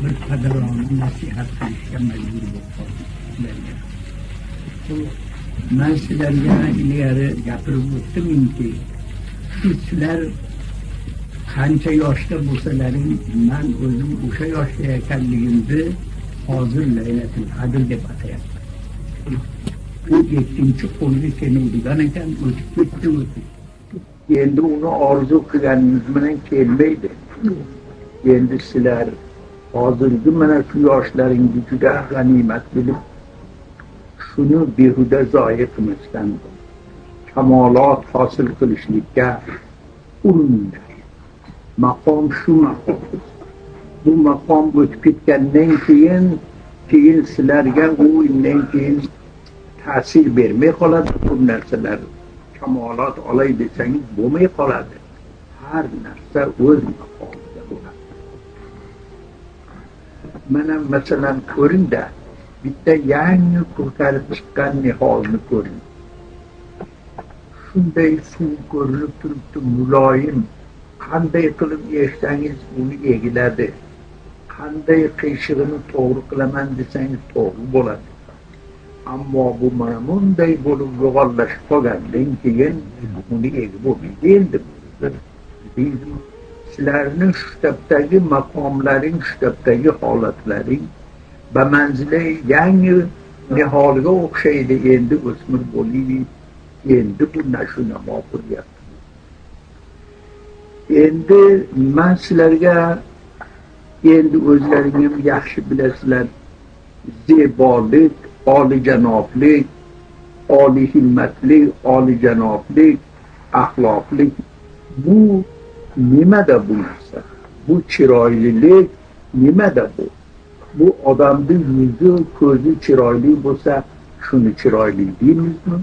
bir qadroni nasihat qilishga majbur bo'lib qoldim. Men sizlarga ilgari gapirib o'tdimki, sizlar qancha yoshda bo'lsalaring, men o'zim o'sha yoshda ekanligimni hozir Laylatul Qadr deb atayapman. Bu 7-chi qo'lga keladigan ekan, o'tib ketdi. Endi uni orzu qilganingiz bilan kelmaydi. Endi sizlar hozirgi mana shu yoshlaringizni juda g'animat bilib, shuni behuda zoya qilmasdan kamolot hosil qilishlikka urininglar. Maqom shu maqom. Bu maqom o'tib ketgandan keyin sizlarga u undan keyin ta'sir bermay qoladi. Bu narsalar kamolot olay desangiz bo'lmay qoladi. Har narsa o'z maqomida bo'ladi. Mana masalan ko'ringda, bitta yangi ko'tarib chiqqan niholni ko'ring. Shunday suv ko'rinib turibdi, muloyim. Qanday qilib yechsangiz uni egiladi. Qanday qiyshig'ini to'g'ri qilaman desangiz to'g'ri bo'ladi. Ammo bu mana bunday bo'lib yo'g'onlashib qolgandan keyin uni egib bo'lmaydi. Endi sizlarning shu kitobdagi maqomlaring, shu kitobdagi holatlaring bamanzili yangi niholga o'xshaydi. Endi o'smir bo'laylik, endi bu nashunamo qilyapti. Endi men sizlarga endi o'zlaringiz yaxshi bilasizlar, zebolik, olijanoblik, oliy himmatlik, olijanoblik, axloqlik bu nimada bu narsa? Bu chiroylilik nimada bu? Bu odamning yuzi, ko'zi chiroyli bo'lsa, shuni chiroyli deymizmi?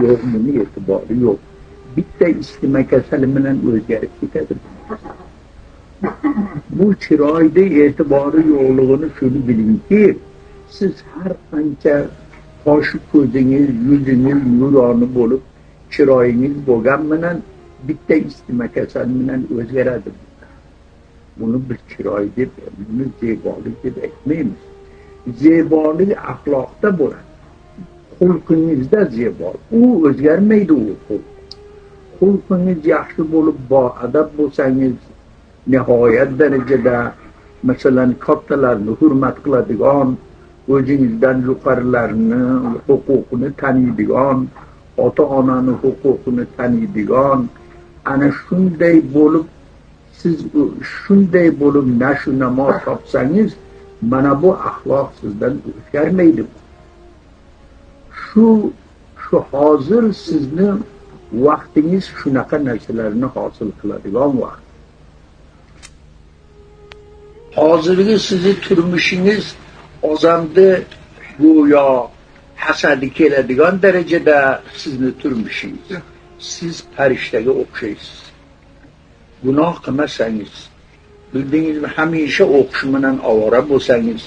Yo'q, buni e'tibori yo'q. Bitta istima kasali bilan o'zgarib ketadi. Bu chiroyda e'tibori yo'qligini shuni bilingki, siz har qancha qoshi ko'zingiz, yuzingiz nuroni bo'lib, chiroyingiz bo'lgan bilan bitta istima kasali bilan o'zgaradi. Buni bir chiroy deb, buni zebolik deb aytmaymiz. Zebolik axloqda bo'ladi. Xulqingizda zebo. U o'zgarmaydi u xulq. Xulqingiz yaxshi bo'lib, boadab bo'lsangiz, nihoyat darajada masalan kattalarni hurmat qiladigan, o'zingizdan yuqorilarni huquqini taniydigan, ota-onani huquqini taniydigan, ana shunday bo'lib, siz shunday bo'lib nashu-namo topsangiz, mana bu axloq sizdan o'zgarmaydi. Shu hozir sizni vaqtingiz shunaqa narsalarni hosil qiladigan vaqt. Hozirgi sizni turmushingiz odamni go'yo hasadi keladigan darajada sizni turmushingiz. Siz farishtaga o'xshaysiz. Gunoh qilmasangiz, bildingizmi, hamisha o'qish bilan ovora bo'lsangiz,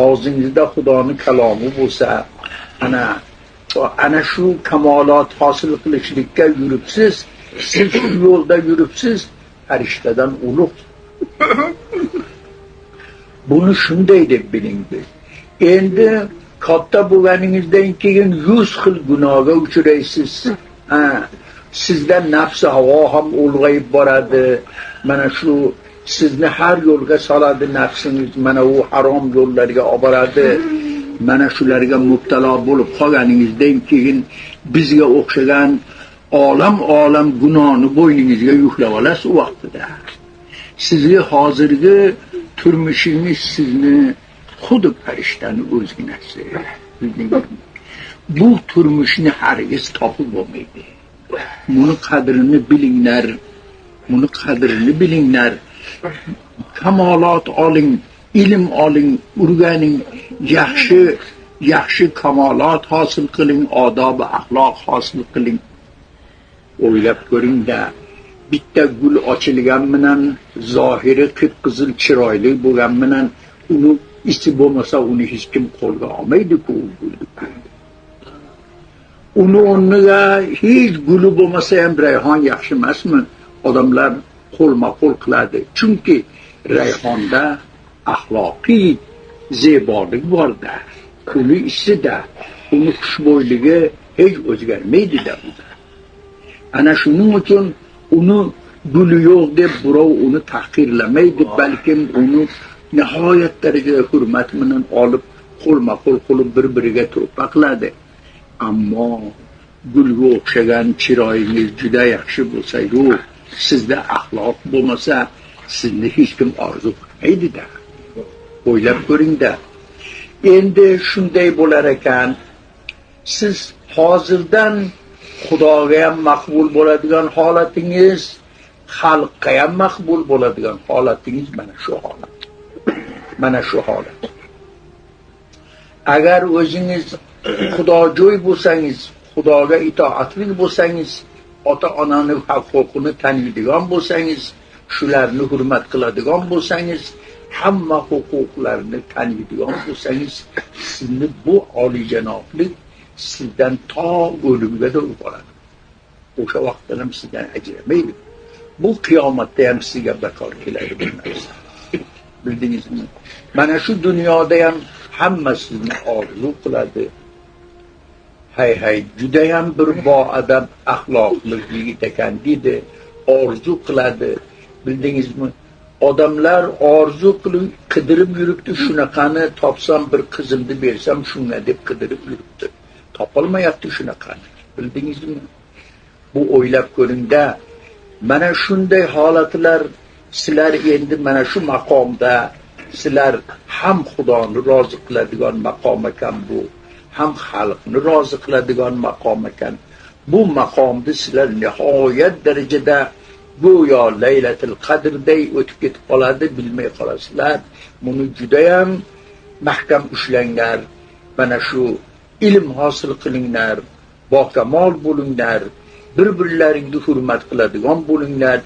og'zingizda Xudoning kalomi bo'lsa, ana shu kamolot hosil qilishlikka yuribsiz, siz shu yo'lda yuribsiz, farishtadan ulug'. Buni shunday deb bilingiz. Endi katta bo'lganingizdan keyin 100 xil gunohga uchraysiz. Sizdan nafsi havo ham ulg'ayib boradi. Mana shu sizni har yo'lga soladi nafsingiz, mana u harom yo'llarga olib boradi. Mana shularga mubtalo bo'lib qolganingizdan keyin bizga o'xshagan olam gunohni bo'yningizga yuklab olasiz u vaqtida. Sizni hozirgi turmushingiz sizni xuddi farishtani o'zginasi. Bu turmushni hargiz topib bo'lmaydi. Buni qadrini bilinglar. Buni qadrini bilinglar. Kamolot oling, ilm oling, o'rganing, yaxshi kamolot hosil qiling, odob va axloq hosil qiling. O'ylab ko'ring-da, bitta gul ochilgan bilan zohiri qip-qizil chiroyli bo'lgan bilan uni ichi bo'lmasa uni hech kim qo'lga olmaydi-ku. Uni o'rniga hech guli bo'lmasa ham rayhon yaxshi emasmi? Odamlar qo'lma-qo'l qiladi. Chunki rayhonda axloqiy zebolik bor-da, uni ichida, uni xushbo'yligi hech o'zgarmaydi-da. Ana shuning uchun uni guli yo'q deb birov uni tahqirlamaydi, balkim uni nihoyat darajada hurmat bilan olib, qo'lma-qo'l qilib bir-biriga to'pa qiladi. Ammo gulga o'xshagan chiroyingiz juda yaxshi bo'lsa-yu, sizda axloq bo'lmasa, sizni hech kim orzu qilmaydi-da. O'ylab ko'ring-da. Endi shunday bo'lar ekan, siz hozirdan Xudoga ham maqbul bo'ladigan holatingiz, xalqqa ham maqbul bo'ladigan holatingiz mana shu holat. Mana shu holat. Agar o'zingiz xudojo'y bo'lsangiz, Xudoga itoatli bo'lsangiz, ota-onaning haq-huquqini taniydigan bo'lsangiz, shularni hurmat qiladigan bo'lsangiz, hamma huquqlarni taniydigan bo'lsangiz, sizni bu olijanoblik sizdan to o'limgacha bo'ladi. O'sha vaqtda ham sizdan ajramaydi. Bu qiyomatda ham sizga bekor keladi bu narsa. Bildingizmi? Mana shu dunyoda ham hamma sizni orzu qiladi. Hay juda ham bir boadab axloqli yigit ekan deydi, orzu qiladi. Bildingizmi? Odamlar orzu qilib qidirib yuribdi, shunaqani topsam bir qizimni bersam shunga deb qidirib yuribdi. Topolmayapti shunaqani. Bildingizmi? Bu o'ylab ko'ringda, mana shunday holatlar sizlar endi mana shu maqomda sizlar ham Xudoni rozi qiladigan maqom ekan bu, ham xalqni rozi qiladigan maqom ekan. Bu maqomda sizlar nihoyat darajada go'yo Laylatul Qadrday o'tib ketib qoladi, bilmay qolasizlar. Buni juda ham mahkam ushlanglar. Mana shu ilm hosil qilinglar, bokamol bo'linglar, bir-birlaringni hurmat qiladigan bo'linglar.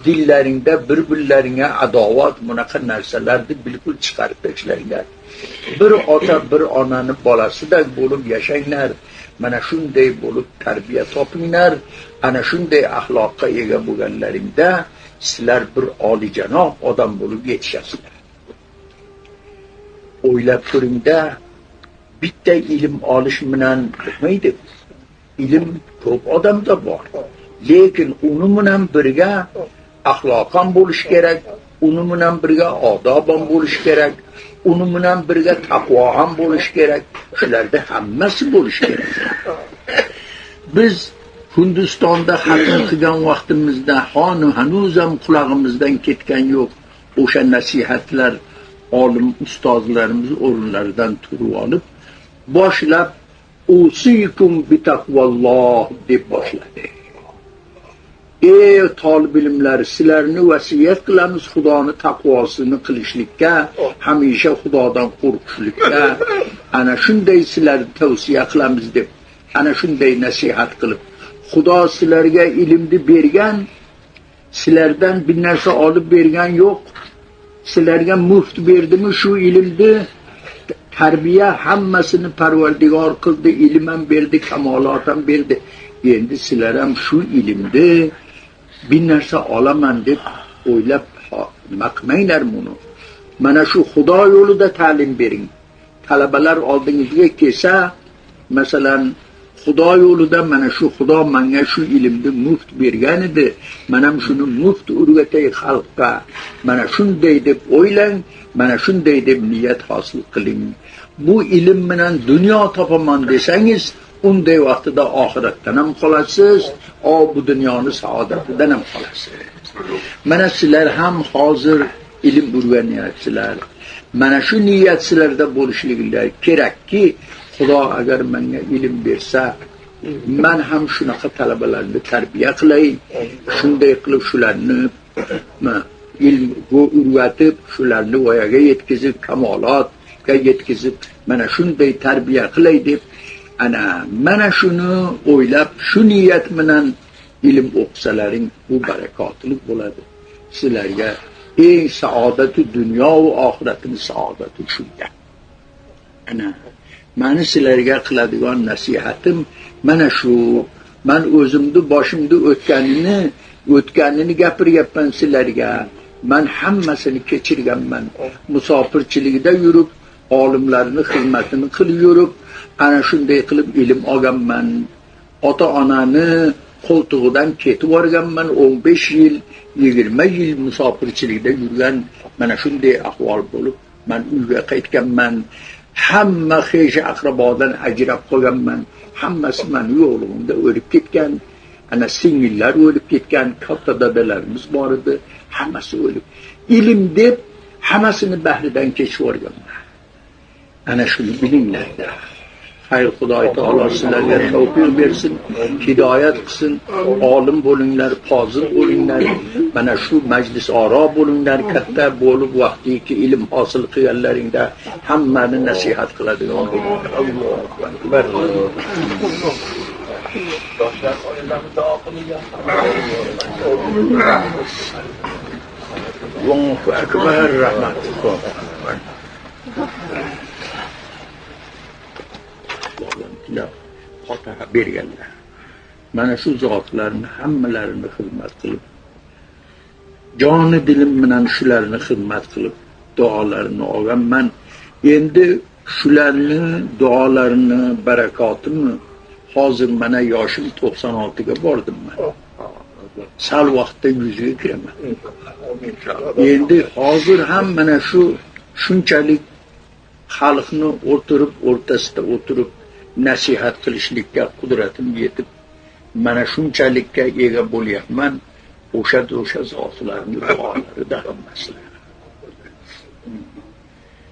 Dillaringda bir-birlaringga adovat bunaqa narsalarni bilkul chiqarib tashlanglar. Bir ota bir onani bolasiday bo'lib yashanglar. Mana shunday bo'lib tarbiya topinglar. Ana shunday axloqqa ega bo'lganlaringda sizlar bir olijanob odam bo'lib yetishasizlar. O'ylab ko'ringda, bitta ilm olish bilan bo'lmaydi. Ilm ko'p odamda bor. Lekin uni bilan birga axloq ham bo'lish kerak, uni bilan birga odob ham bo'lish kerak, uni bilan birga taqvo ham bo'lish kerak. Shularda hammasi bo'lish kerak. Biz Hindistonda xatm qilgan vaqtimizda hanuz ham qulog'imizdan ketgan yo'q. O'sha nasihatlar olim ustozlarimiz o'rinlaridan turib olib, boshlab usikum bitaqvalloh deb boshladi. Ey talib ilmlar, sizlarni vasiyat qilamiz Xudoni taqvosini qilishlikka, hamisha Xudodan qo'rqishlikka. Ana shunday sizlarni tavsiya qilamiz deb, ana shunday nasihat qilib, Xudo sizlarga ilmni bergan, sizlardan bir narsa olib bergan yo'q. Sizlarga muft berdimi shu ilmni? Tarbiya hammasini Parvardigor qildi, ilm ham berdi, kamolot ham berdi. Endi sizlar ham shu ilmni bir narsa olaman deb o'ylab maqmanglar buni. Mana shu Xudo yo'lida ta'lim bering. Talabalar oldingizga kelsa, masalan, Xudo yo'lida mana shu Xudo menga shu ilmni muft bergan edi. Men ham shuni muft o'rgatay xalqqa. Mana shunday deb o'ylang, mana shunday deb niyat hosil qiling. Bu ilm bilan dunyo topaman desangiz, unday vaqtida oxiratdan ham qolasiz, bu dunyoni saodatidan ham qolasiz. Mana sizlar ham hozir ilm o'rganyapsizlar. Mana shu niyat sizlarda bo'lishligilar kerakki, Xudo agar menga ilm bersa, men ham shunaqa talabalarni tarbiya qilay, shunday qilib shularni ilmga o'rgatib, shularni voyaga yetkazib, kamolotga yetkazib, mana shunday tarbiya qilay deb, mana shuni o'ylab, shu niyat bilan ilm o'qisalaring, bu barakotli bo'ladi. Sizlarga eng saodati dunyo va oxiratning saodati shunda. Mani sizlarga qiladigan nasihatim mana shu. Men o'zimni boshimda o'tganini gapiryapman sizlarga. men hammasini kechirganman. Musofirchilikda yurib, olimlarning xizmatini qilib yurib, ana shunday qilib ilm olganman. Ota-onani qo'ltig'idan ketib borganman. 15 yil, 20 yil musofirchilikda yurgan, mana shunday ahvol bo'lib, men uyga qaytganman. Hamma xish aqrabodan ajrab qolganman. Hammasi mening yo'lig'imda o'lib ketgan. Ana singillar o'lib ketgan, katta dadalarimiz bor edi, hammasi o'lib. Ilm deb hammasini bahridan kechib o'rganman. Ana shuni bilinglar. Xayr, Xudoy taolo sizlarga tavfiq bersin, hidoyat qilsin, olim bo'linglar, fozil bo'linglar. Mana shu majlis oro bo'linglar, katta bo'lib vaqtiki ilm hosil qilganlaringda hammani nasihat qiladigan bo'linglar. Allohu akbar. Doshlar oilamni duo qilgan. Allohu akbar, rahmat. Fotiha berganlar. Mana shu zotlarni hammalarini xizmat qilib, joni dilim bilan shularni xizmat qilib, duolarini olganman. Endi shularni duolarini barakotini hozir mana yoshim 96 ga bordim men. Sal vaqtda 100 ga kiraman. Endi hozir ham mana shu shunchalik xalqni o'rtasida o'tirib nasihat qilishlikka qudratim yetib, mana shunchalikka ega bo'lyapman. O'sha zotlarning duolaridan hammaslar.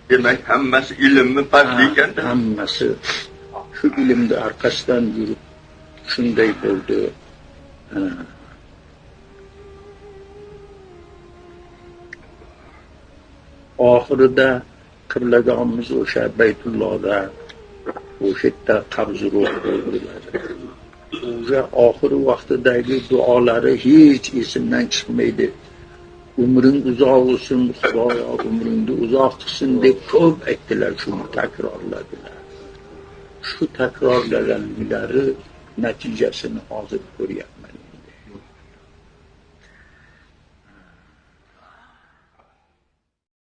Demak, hammasi ilmni farqli ekan. Hammasi shu ilmni orqasidan yurib shunday bo'ldi. Oxirida qiblagohimiz o'sha Baytullohda o'sha yerda qabzi ruh bo'ldilar. O'sha oxir vaqtidagi duolari hech esimdan chiqmaydi. Umring uzoq bo'lsin, Xudoyo umringni uzoq qilsin deb ko'p aytdilar, shuni takrorladilar. Shu takrorlaganlari natijasini hozir ko'ryapman.